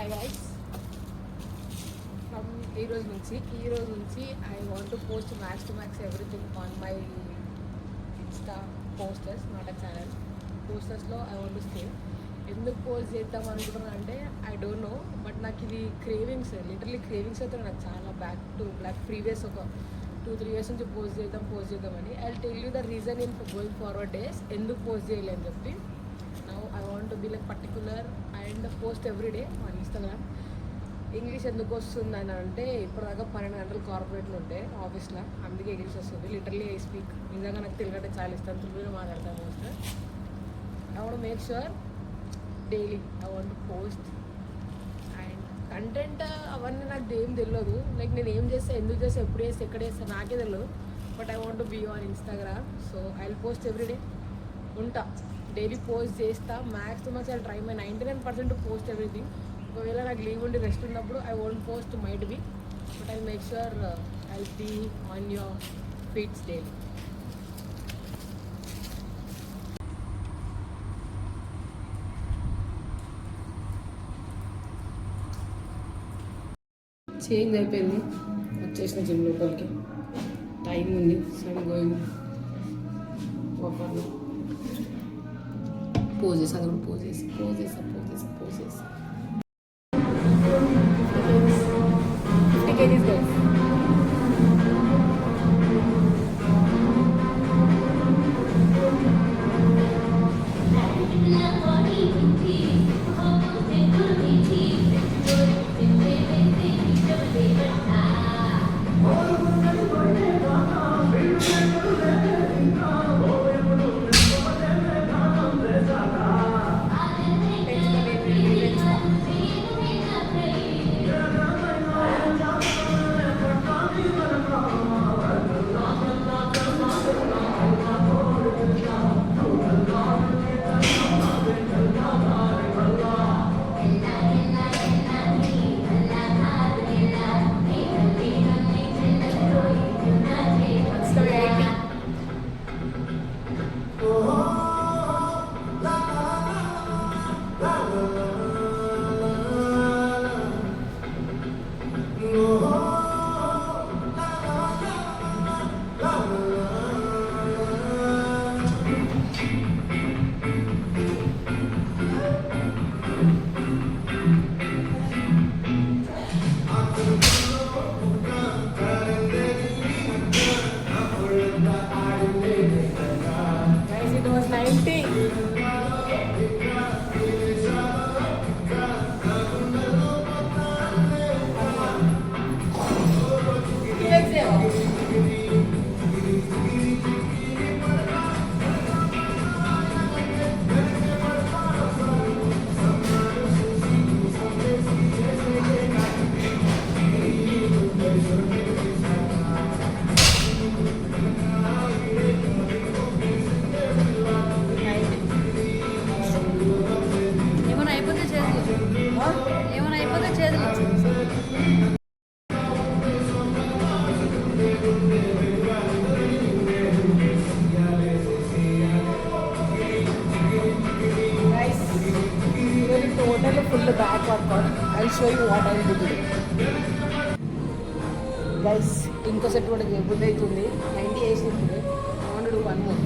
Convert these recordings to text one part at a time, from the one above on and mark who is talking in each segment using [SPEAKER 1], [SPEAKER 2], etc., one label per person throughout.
[SPEAKER 1] Hi guys. From ఈ రోజు నుంచి I want to post max to max everything on my Insta posters, not a channel. పోస్టర్స్లో I want to stay. ఎందుకు post చేద్దాం అనుకుంటున్నాను అంటే ఐ డోంట్ నో, బట్ నాకు ఇది క్రేవింగ్స్, లిటరలీ క్రేవింగ్స్ అయితే నాకు చాలా బ్యాక్ ప్రీవియస్ ఒక 2-3 years నుంచి పోస్ట్ చేద్దామని. I tell you the reason in going forward days ఎందుకు పోస్ట్ చేయలేని చెప్పి. Now I want to be like particular and post everyday on Instagram. English ఎందుకు వస్తుంది అని అంటే ఇప్పటిదాకా 12 గంటలు కార్పొరేట్లు ఉంటాయి ఆఫీస్లో, అందుకే ఇంగ్లీష్ వస్తుంది. Literally I speak. నిజంగా నాకు తెలుగు అంటే చాలా ఇష్టం, తెలుగులో మాట్లాడతాను most. I want to make sure daily I want to post and content అవన్నీ నాకు ఏం తెలియదు. లైక్ నేను ఏం చేస్తా, ఎందుకు చేస్తా, ఎప్పుడు చేస్తా, ఎక్కడ చేస్తా నాకే తెలియదు. But I want to be on Instagram. So I will post everyday. ఉంటా, డైలీ పోస్ట్ చేస్తా. Max to max I try my 99% to post everything. ఒకవేళ నాకు లీవ్ ఉండి రెస్ట్ ఉన్నప్పుడు I won't post, might be, but I make sure I will be on your feeds daily. Change అయిపోయింది, వచ్చేసిన gym లోపలికి. Time ఉంది, some going వాపర్లో poses, అది కూడా poses. Full back workout. I'll show you what I'll do today. Guys, ఇంకో set కూడా బుద్ధి అవుతుంది. 90 వేసింది. I want to do one more.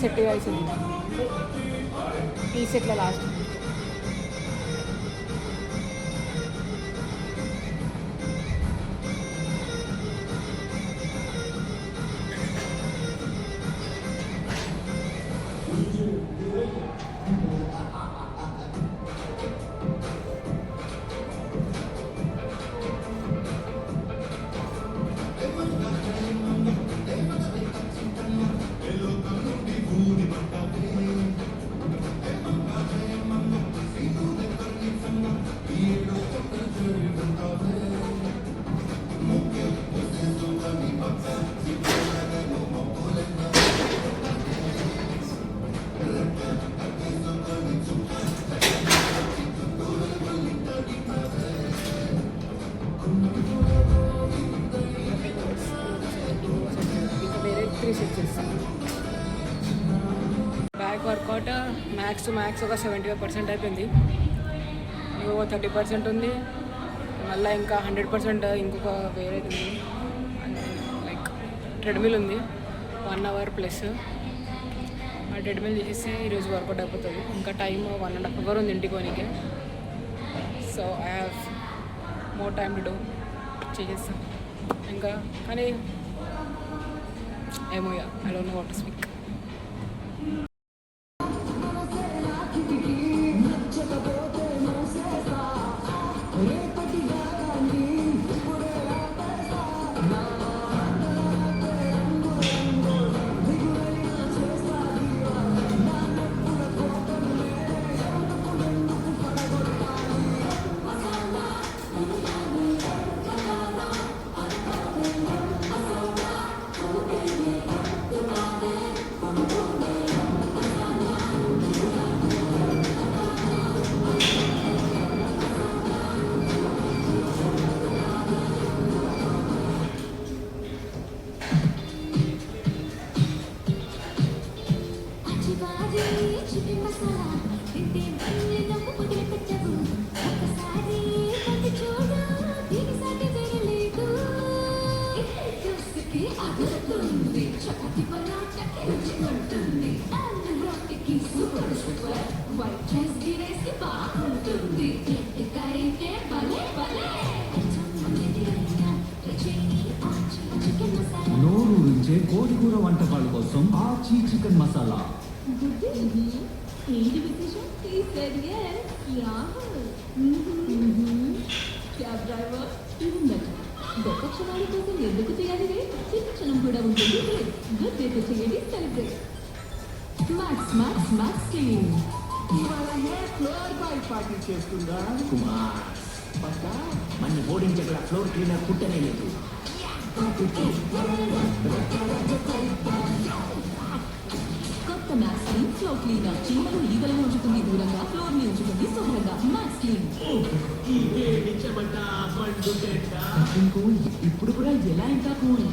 [SPEAKER 1] Set చేయాల్సింది. ఈ సెట్లో last back workout max to max ఒక 75% అయిపోయింది. ఇంకొక 30% ఉంది. మళ్ళీ ఇంకా 100% ఇంకొక వేరేది ఉంది. లైక్ ట్రెడ్మిల్ ఉంది 1 hour ప్లస్. ఆ ట్రెడ్మిల్ చేసేస్తే ఈరోజు వర్కౌట్ అయిపోతుంది. ఇంకా టైం 1.5 hours ఉంది ఇంటికి పోనీకి. So I have more time to do చేసేస్తాం ఇంకా. కానీ ఏమో I don't know what to speak.
[SPEAKER 2] నోరూరించే కోడికూర వంటకాల కోసం ఆచి చికెన్ మసాలా.
[SPEAKER 3] ఏంటి విశేషం? క్యాబ్ డ్రైవర్ గొప్ప క్షణాల కోసం ఎందుకు చేయాలి? చిన్న క్షణం కూడా ఉంటుంది. గుడ్ డే చేయండి, celebrate. Max max max clean.
[SPEAKER 2] ఇవాళ ఫ్లోర్ బాయ్ పార్టీ చేస్తుందా కుమార్? పక్క మన బోర్డింగ్ దగ్గర ఫ్లోర్ క్లీనర్ పుట్టనే లేదు.
[SPEAKER 3] కొత్త మ్యాక్స్ క్లీన్ ఫ్లోర్ క్లీనర్ చీమలు ఈగలను ఉంచుతుంది దూరంగా, ఫ్లోర్ ని ఉంచుతుంది శుభ్రంగా. Max clean.
[SPEAKER 2] ఇప్పుడు కూడా ఎలా ఇంకా కూల్?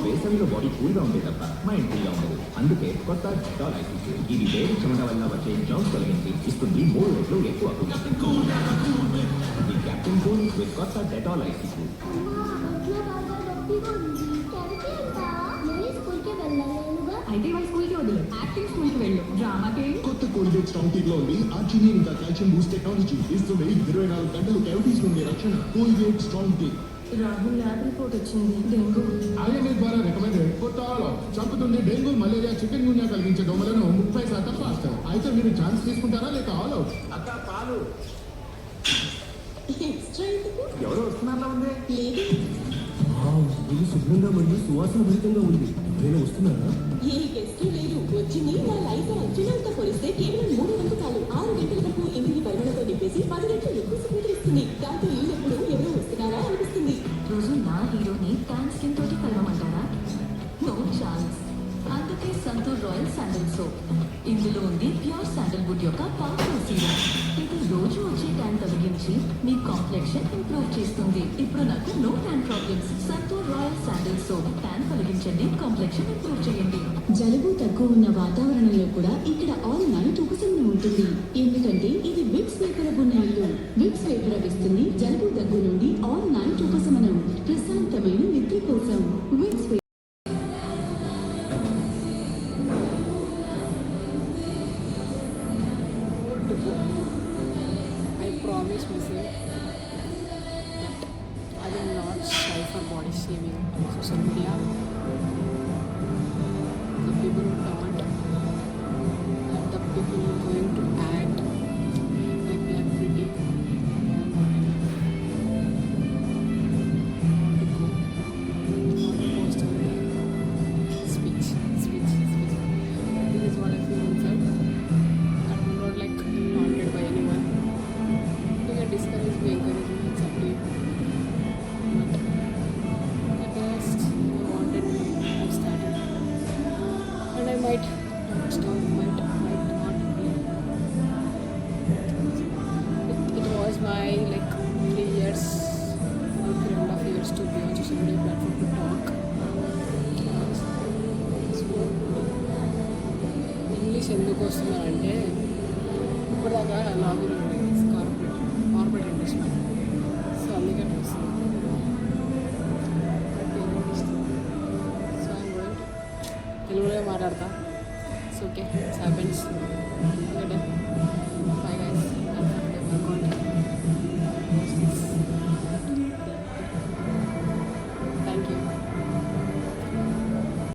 [SPEAKER 2] వేసవిలో బాడీ కూల్ గా ఉండే తప్ప మైండ్ కూల్ గా ఉండదు. అందుకే కొత్త డెటాల్ ఐసీసీ ఇది వేడి చెమట వల్ల వచ్చే జర్మ్స్ తొలగించి ఇస్తుంది 3 రెట్లు ఎక్కువ కూల్. ఇది కెప్టెన్ కూల్ విత్ కొత్త డెటాల్ ఐసీసీ.
[SPEAKER 3] అయితే వాళ్ళ స్కూల్కి వదిలేదు, యాక్టింగ్ స్కూల్కి వెళ్ళు. డ్రామాకి
[SPEAKER 4] కొత్త కోల్గేట్ స్ట్రాంగ్ టీత్ లో ఉంది ఆర్జినిన్ ఇంకా కాల్షియం బూస్ట్ టెక్నాలజీ ఇస్తుంది 24 గంటలు క్యావిటీస్ నుండి రక్షణ. Colgate strong teeth.
[SPEAKER 3] Rahul lab report వచ్చింది. డెంగ్యూ.
[SPEAKER 4] ఐఎంఏ ద్వారా రికమెండెడ్ కొత్త ఆలో చంపుతుంది డెంగ్యూ, మలేరియా, చికెన్ గున్యా కలిగించే దోమలను 30% ఫాస్ట్. అయితే మీరు ఛాన్స్ తీసుకుంటారా లేక ఆల్ అవుట్?
[SPEAKER 2] అక్క పాలు.
[SPEAKER 3] ఎక్స్ట్రా ఎందుకు?
[SPEAKER 2] ఎవరో వస్తున్నారా ఉంది?
[SPEAKER 3] లేదు.
[SPEAKER 4] ఇది శుభ్రంగా మరియు సువాసన భరితంగా ఉంది. నేను వస్తున్నారా?
[SPEAKER 3] ఏ గెస్ట్ లేదు. వచ్చింది నా లైఫ్ అంచనాలతో పోలిస్తే కేవలం 3 వంటకాలు 6 గంటల వరకు ఇంటిని పరిమాణంతో నింపేసి 10 గంటలు ఎక్కువ స్వీకరిస్తుంది. దాంతో ఎప్పుడు ఎవరో వస్తున్నారా అనిపిస్తుంది. రోజు నా హీరోని థ్యాంక్స్ స్కిన్ తోటి కలవమంటారా? No chance. అందుకే సంతూర్ రాయల్ శాండల్ సోప్. ఇందులో ఉంది ప్యూర్ శాండల్వుడ్ యొక్క పవర్ఫుల్ సీరం. ఇది రోజు వచ్చే ట్యాన్ తొలగించి మీ కాంప్లెక్షన్ ఇంప్రూవ్ చేస్తుంది. ఇప్పుడు నాకు no tan problems. Santoor royal sandal soap tan తొలగించండి, కాంప్లెక్షన్ ఇంప్రూవ్ చేయండి. జలుబు తక్కువ ఉన్న వాతావరణంలో కూడా ఇక్కడ ఆల్ నైట్ ఉపశమనం ఉంటుంది. ఎందుకంటే ఇది విక్స్ వేపర బున్నాయిలు. విక్స్ వేపర ఇస్తుంది జలుబు దగ్గు నుండి ఆల్ నైట్ ఉపశమనం, ప్రశాంతమైన నిద్ర కోసం. విక్స్
[SPEAKER 1] చెప్పు. I promise myself that I will not shy for body shaming on social media. The people who don't, and the people who are going to act like they are pretty, want to post on their speech. This is what I feel inside. I'm not like taunted by anyone. You can discourage me, encourage me, it's up to you. But at last, I wanted to have started. And I might not stop, might not be. It was my like 3 years or 3.5 years to be on social media platform to talk. So, English ఎందుకు వస్తున్నారంటే ఇప్పటిదాకా login ఉండేది corporate industry. So అందుకే వస్తుంది. So తెలుగులో మాట్లాడతా. It's okay, it's happens.